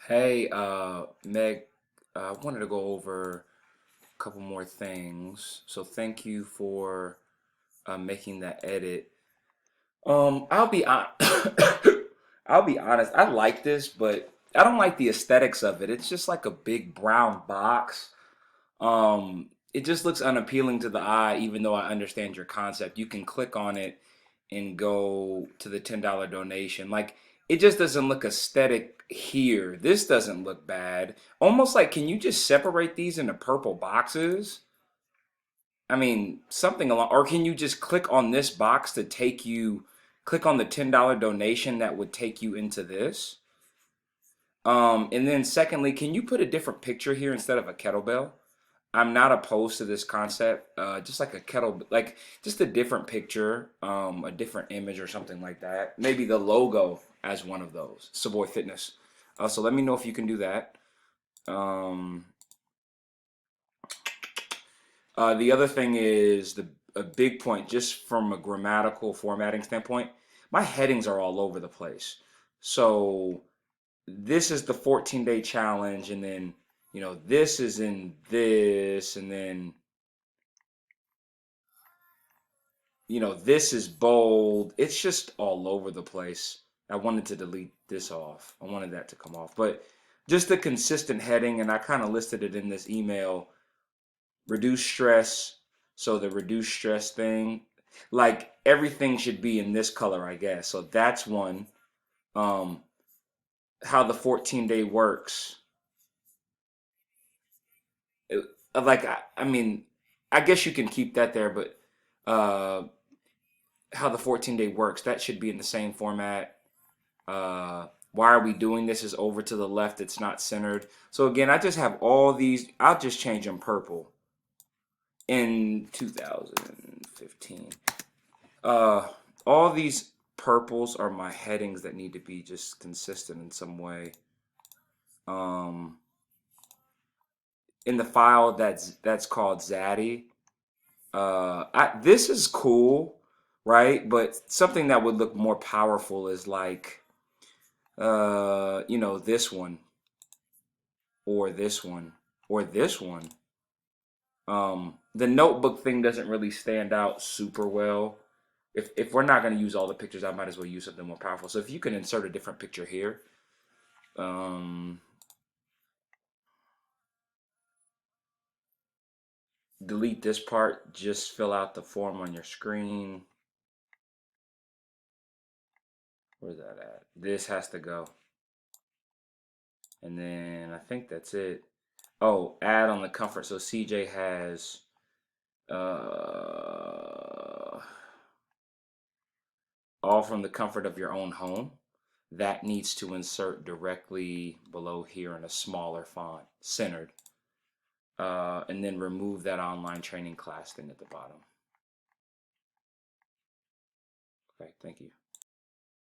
Hey, Meg, I wanted to go over a couple more things. So thank you for making that edit. I'll be on I'll be honest, I like this, but I don't like the aesthetics of it. It's just like a big brown box. It just looks unappealing to the eye, even though I understand your concept. You can click on it and go to the $10 donation. Like, it just doesn't look aesthetic here. This doesn't look bad. Almost like, can you just separate these into purple boxes? I mean, something along, or can you just click on this box to take you, click on the $10 donation that would take you into this? And then secondly, can you put a different picture here instead of a kettlebell? I'm not opposed to this concept. Just like a kettle, like just a different picture, a different image or something like that. Maybe the logo as one of those. Savoy Fitness. So let me know if you can do that. Um, the other thing is a big point, just from a grammatical formatting standpoint. My headings are all over the place. So this is the 14-day challenge, and then this is in this, and then this is bold. It's just all over the place. I wanted to delete this off. I wanted that to come off. But just a consistent heading, and I kind of listed it in this email. Reduce stress. So the reduce stress thing, like everything should be in this color, I guess. So that's one. Um, how the 14-day works. It- like I mean, I guess you can keep that there, but uh, how the 14-day works, that should be in the same format. Why are we doing this is over to the left. It's not centered. So again, I just have all these. I'll just change them purple in 2015. Uh, all these purples are my headings that need to be just consistent in some way. Um, in the file that's called Zaddy. This is cool, right? But something that would look more powerful is like, this one or this one or this one. The notebook thing doesn't really stand out super well. If we're not going to use all the pictures, I might as well use something more powerful. So if you can insert a different picture here, um, delete this part, just fill out the form on your screen. Where's that at? This has to go. And then I think that's it. Oh, add on the comfort. So CJ has uh, all from the comfort of your own home. That needs to insert directly below here in a smaller font, centered. And then remove that online training class thing at the bottom. Okay, thank you.